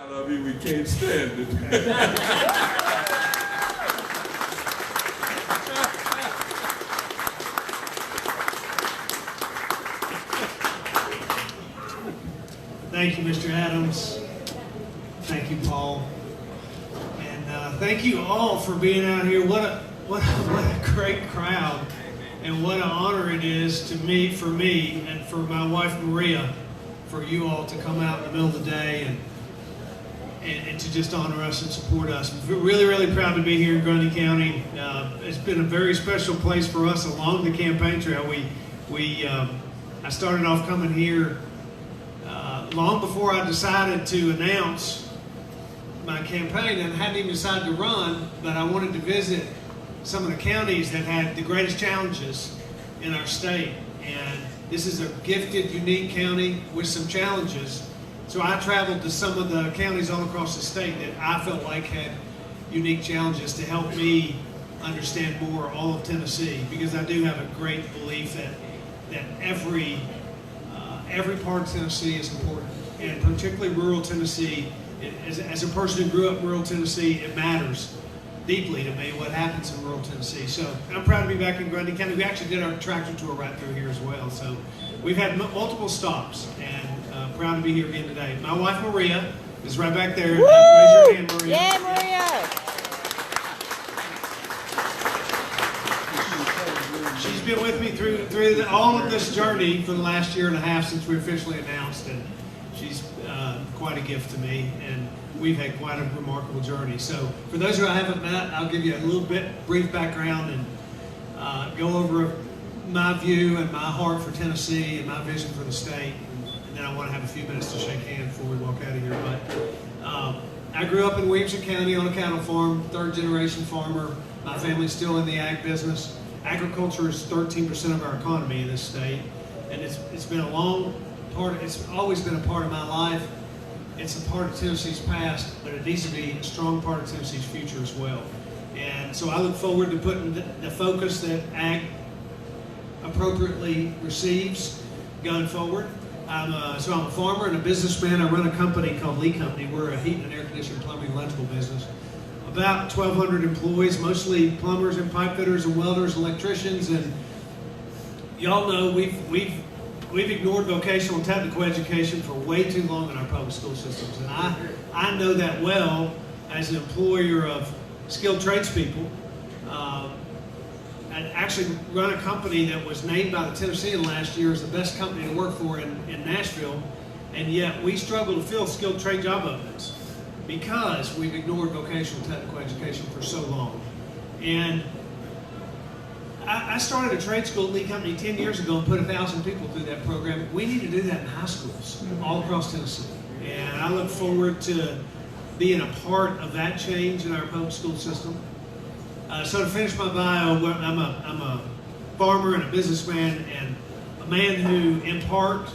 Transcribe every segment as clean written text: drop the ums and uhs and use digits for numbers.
I love you, we can't stand it. Thank you, Mr. Adams. Thank you, Paul. And thank you all for being out here. What a great crowd. And what an honor it is to meet for me and for my wife Maria, for you all to come out in the middle of the day and to just honor us and support us. We're really, really proud to be here in Grundy County. It's been a very special place for us along the campaign trail. I started off coming here long before I decided to announce my campaign, and I hadn't even decided to run, but I wanted to visit some of the counties that had the greatest challenges in our state. And this is a gifted, unique county with some challenges. So I traveled to some of the counties all across the state that I felt like had unique challenges to help me understand more all of Tennessee, because I do have a great belief that every part of Tennessee is important, and particularly rural Tennessee. As a person who grew up in rural Tennessee, it matters deeply to me what happens in rural Tennessee. So I'm proud to be back in Grundy County. We actually did our tractor tour right through here as well. So we've had multiple stops, and proud to be here again today. My wife Maria is right back there. Woo! Raise your hand, Maria. Yeah, Maria. She's been with me through all of this journey for the last year and a half since we officially announced, and she's quite a gift to me, and we've had quite a remarkable journey. So for those who I haven't met, I'll give you a little bit brief background and go over my view and my heart for Tennessee and my vision for the state, and then I want to have a few minutes to shake hands before we walk out of here. But I grew up in Williamson County on a cattle farm, third generation farmer. My family's still in the ag business. Agriculture is 13% of our economy in this state, and it's been a long part. It's always been a part of my life. It's a part of Tennessee's past, but it needs to be a strong part of Tennessee's future as well. And so I look forward to putting the focus that ag appropriately receives going forward. I'm a farmer and a businessman. I run a company called Lee Company. We're a heat and air conditioning, plumbing, electrical business. About 1,200 employees, mostly plumbers and pipe fitters and welders, electricians, and y'all know we've ignored vocational and technical education for way too long in our public school systems, and I know that well as an employer of skilled tradespeople. I actually run a company that was named by the Tennessean last year as the best company to work for in Nashville, and yet we struggle to fill skilled trade job openings because we've ignored vocational and technical education for so long. And I started a trade school at Lee Company 10 years ago and put 1,000 people through that program. We need to do that in high schools all across Tennessee. And I look forward to being a part of that change in our public school system. So to finish my bio, I'm a farmer and a businessman and a man who, in part,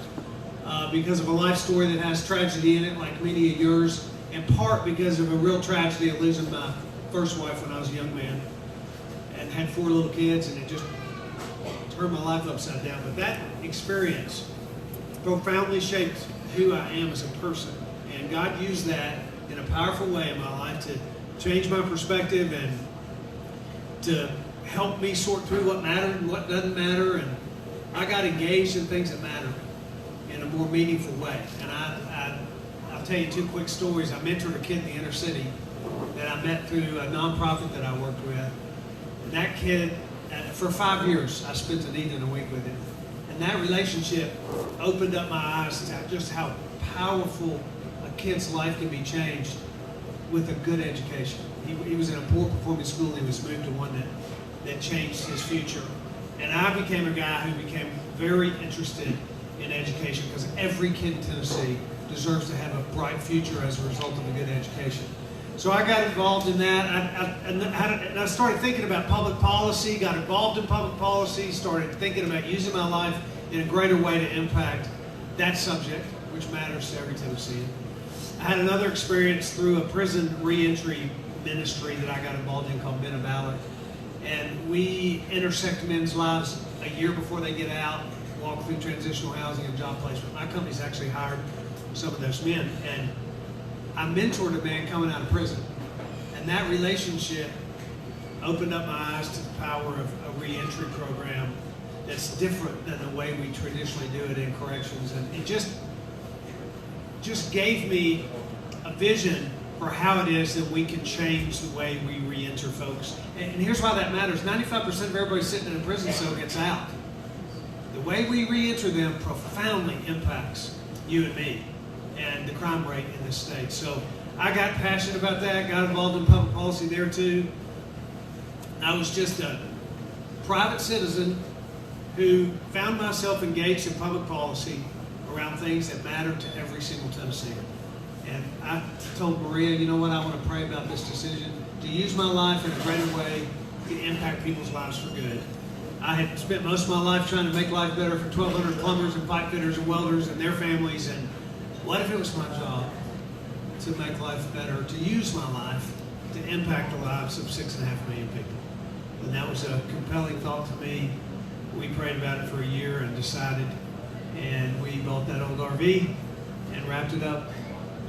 because of a life story that has tragedy in it, like many of yours, in part because of a real tragedy of losing my first wife when I was a young man, and had 4 little kids, and it just turned my life upside down. But that experience profoundly shaped who I am as a person. And God used that in a powerful way in my life to change my perspective and to help me sort through what mattered and what doesn't matter. And I got engaged in things that matter in a more meaningful way. And I'll tell you 2 quick stories. I mentored a kid in the inner city that I met through a nonprofit that I worked with. And that kid, for 5 years, I spent an evening a week with him. And that relationship opened up my eyes to just how powerful a kid's life can be changed with a good education. He was in a poor performing school, and he was moved to one that changed his future. And I became a guy who became very interested in education, because every kid in Tennessee deserves to have a bright future as a result of a good education. So I got involved in that. I started thinking about public policy, got involved in public policy, started thinking about using my life in a greater way to impact that subject, which matters to every Tennessean. I had another experience through a prison reentry ministry that I got involved in called Men of Valor. And we intersect men's lives a year before they get out, walk through transitional housing and job placement. My company's actually hired some of those men. And I mentored a man coming out of prison. And that relationship opened up my eyes to the power of a reentry program that's different than the way we traditionally do it in corrections. And it just gave me a vision for how it is that we can change the way we re-enter folks. And here's why that matters. 95% of everybody sitting in a prison cell gets out. The way we re-enter them profoundly impacts you and me and the crime rate in this state. So I got passionate about that, got involved in public policy there too. I was just a private citizen who found myself engaged in public policy around things that mattered to every single Tennessean. And I told Maria, you know what, I want to pray about this decision to use my life in a greater way to impact people's lives for good. I had spent most of my life trying to make life better for 1,200 plumbers and pipe fitters and welders and their families, and what if it was my job to make life better, to use my life to impact the lives of 6.5 million people? And that was a compelling thought to me. We prayed about it for a year and decided, and we bought that old RV and wrapped it up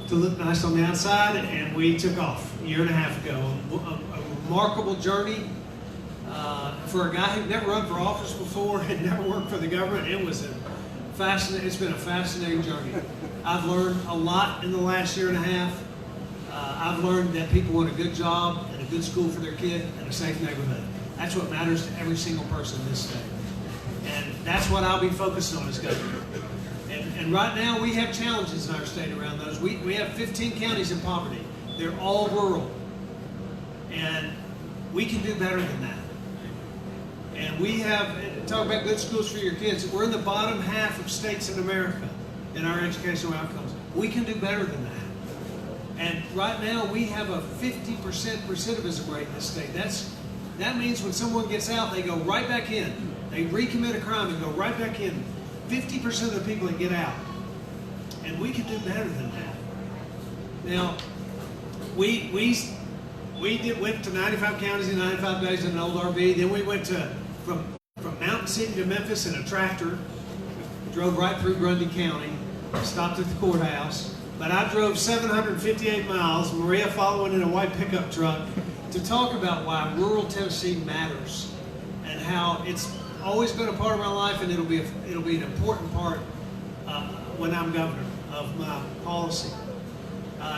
to look nice on the outside, and we took off a year and a half ago. A remarkable journey for a guy who'd never run for office before, had never worked for the government. It's been a fascinating journey. I've learned a lot in the last year and a half. I've learned that people want a good job and a good school for their kid and a safe neighborhood. That's what matters to every single person in this state. And that's what I'll be focused on as governor. And right now we have challenges in our state around those. We have 15 counties in poverty. They're all rural. And we can do better than that. And we have, talk about good schools for your kids, we're in the bottom half of states in America in our educational outcomes. We can do better than that. And right now we have a 50% recidivism rate in this state. That means when someone gets out, they go right back in. They recommit a crime and go right back in. 50% of the people that get out. And we can do better than that. Now, we went to 95 counties in 95 days in an old RV. Then we went from Mountain City to Memphis in a tractor. Drove right through Grundy County. Stopped at the courthouse. But I drove 758 miles, Maria following in a white pickup truck, to talk about why rural Tennessee matters and how it's always been a part of my life, and it'll be an important part when I'm governor of my policy.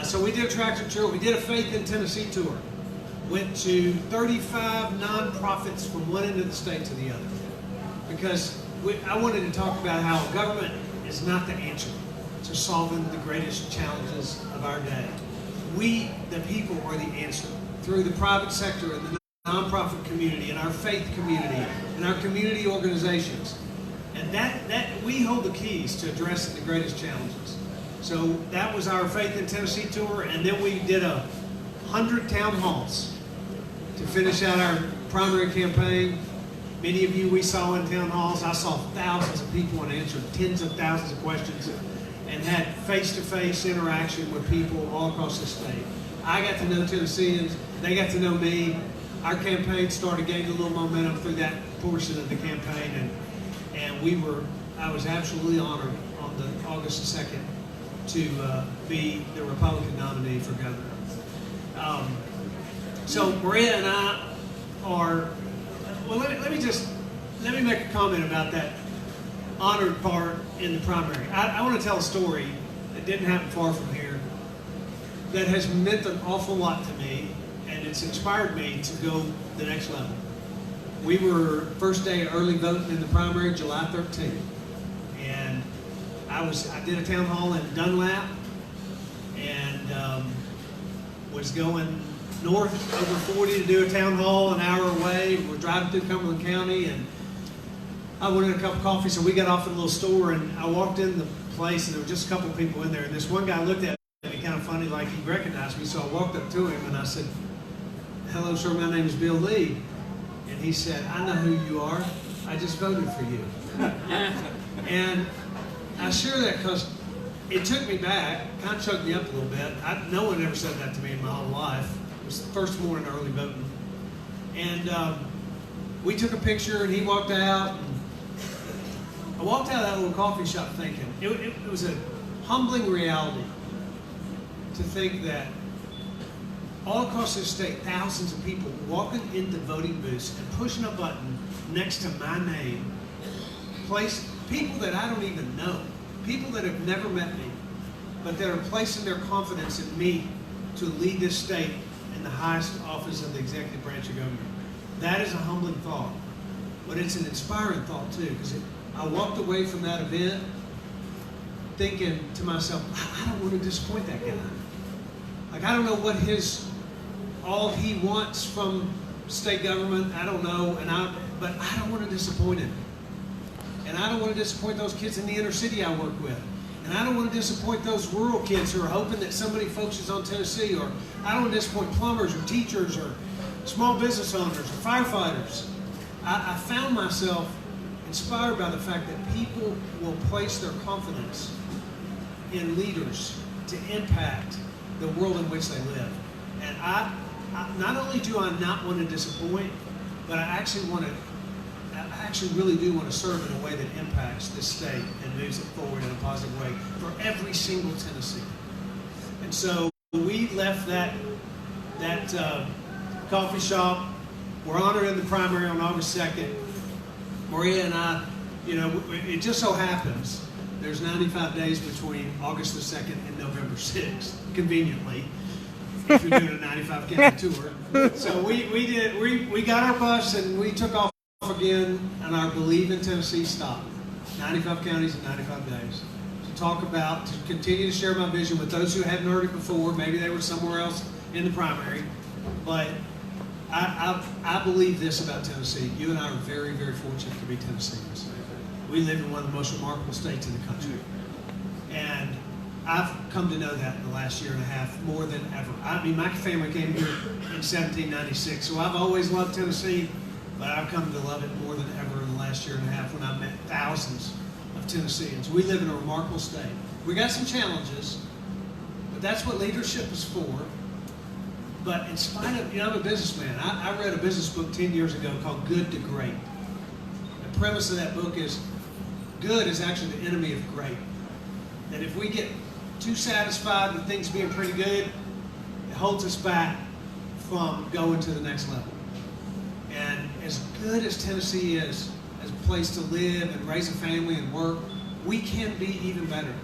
So we did a tractor tour. We did a Faith in Tennessee tour. Went to 35 nonprofits from one end of the state to the other, because I wanted to talk about how government is not the answer to solving the greatest challenges of our day. We, the people, are the answer through the private sector and the nonprofit community and our faith community and our community organizations. And that we hold the keys to addressing the greatest challenges. So that was our Faith in Tennessee tour, and then we did 100 town halls to finish out our primary campaign. Many of you we saw in town halls. I saw thousands of people and answered tens of thousands of questions and had face-to-face interaction with people all across the state. I got to know Tennesseans. They got to know me. Our campaign started gaining a little momentum through that portion of the campaign, and I was absolutely honored on the August 2nd to be the Republican nominee for governor. So Maria and I are, well, let me make a comment about that honored part in the primary. I want to tell a story that didn't happen far from here that has meant an awful lot to me, and it's inspired me to go the next level. We were first day early voting in the primary, July 13th, and I did a town hall in Dunlap, and was going north over 40 to do a town hall an hour away. We're driving through Cumberland County, and I wanted a cup of coffee, so we got off at a little store, and I walked in the place, and there were just a couple of people in there, and this one guy looked at me kind of funny, like he recognized me, so I walked up to him, and I said, "Hello, sir, my name is Bill Lee." And he said, "I know who you are. I just voted for you." And I share that because it took me back, kind of choked me up a little bit. No one ever said that to me in my whole life. It was the first morning early voting. And we took a picture, and he walked out. And I walked out of that little coffee shop thinking, it was a humbling reality to think that all across this state, thousands of people walking into voting booths and pushing a button next to my name, people that I don't even know, people that have never met me, but that are placing their confidence in me to lead this state in the highest office of the executive branch of government. That is a humbling thought, but it's an inspiring thought too, because I walked away from that event thinking to myself, I don't want to disappoint that guy. Like, I don't know what all he wants from state government, I don't know, but I don't want to disappoint him. And I don't want to disappoint those kids in the inner city I work with. And I don't want to disappoint those rural kids who are hoping that somebody focuses on Tennessee, or I don't want to disappoint plumbers or teachers or small business owners or firefighters. I found myself inspired by the fact that people will place their confidence in leaders to impact the world in which they live. And I not only do I not want to disappoint, but I actually really do want to serve in a way that impacts this state and moves it forward in a positive way for every single Tennessean. And so we left that coffee shop. We're honored in the primary on August 2nd. Maria and I, it just so happens there's 95 days between August the 2nd and November 6th, conveniently, if you're doing a 95 county tour. So we got our bus and we took off again, and our Believe in Tennessee stopped. 95 counties in 95 days. To continue to share my vision with those who hadn't heard it before. Maybe they were somewhere else in the primary. But I believe this about Tennessee. You and I are very, very fortunate to be Tennesseans. We live in one of the most remarkable states in the country. And I've come to know that in the last year and a half more than ever. I mean, my family came here in 1796, so I've always loved Tennessee, but I've come to love it more than ever in the last year and a half when I've met thousands of Tennesseans. We live in a remarkable state. We got some challenges, but that's what leadership is for. But in spite of, I'm a businessman. I read a business book 10 years ago called Good to Great. The premise of that book is good is actually the enemy of great. That if we get too satisfied with things being pretty good, it holds us back from going to the next level. And as good as Tennessee is as a place to live and raise a family and work, we can be even better.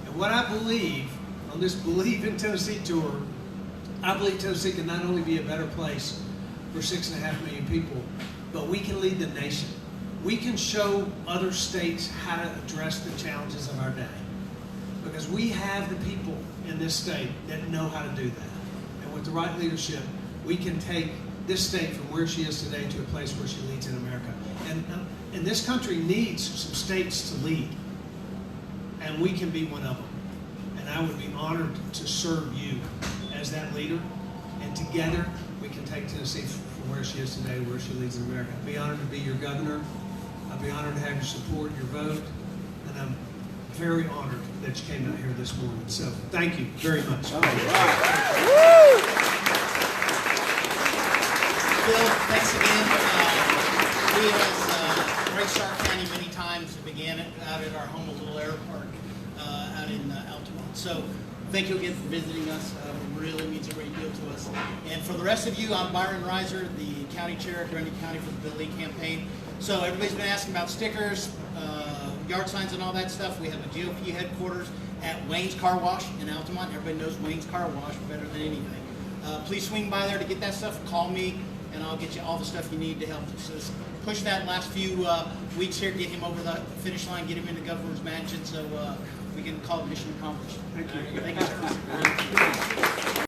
And what I believe on this Believe in Tennessee tour, I believe Tennessee can not only be a better place for 6.5 million people, but we can lead the nation. We can show other states how to address the challenges of our day. Because we have the people in this state that know how to do that. And with the right leadership, we can take this state from where she is today to a place where she leads in America. And this country needs some states to lead. And we can be one of them. And I would be honored to serve you as that leader. And together, we can take Tennessee from where she is today to where she leads in America. I'd be honored to be your governor. I'd be honored to have your support, your vote. And I'm very honored that you came out here this morning. So thank you very much. All right. Bill, thanks again. We have raced Stark County many times. We began it out at our home little airport out in Altamont. So thank you again for visiting us. It really means a great deal to us. And for the rest of you, I'm Byron Reiser, the county chair at Grundy County for the Bill Lee campaign. So everybody's been asking about stickers, yard signs and all that stuff. We have a GOP headquarters at Wayne's Car Wash in Altamont. Everybody knows Wayne's Car Wash better than anything. Please swing by there to get that stuff. Call me, and I'll get you all the stuff you need to help us. So push that last few weeks here, get him over the finish line, get him into Governor's Mansion, so we can call it mission accomplished. Thank you. Thank you, sir.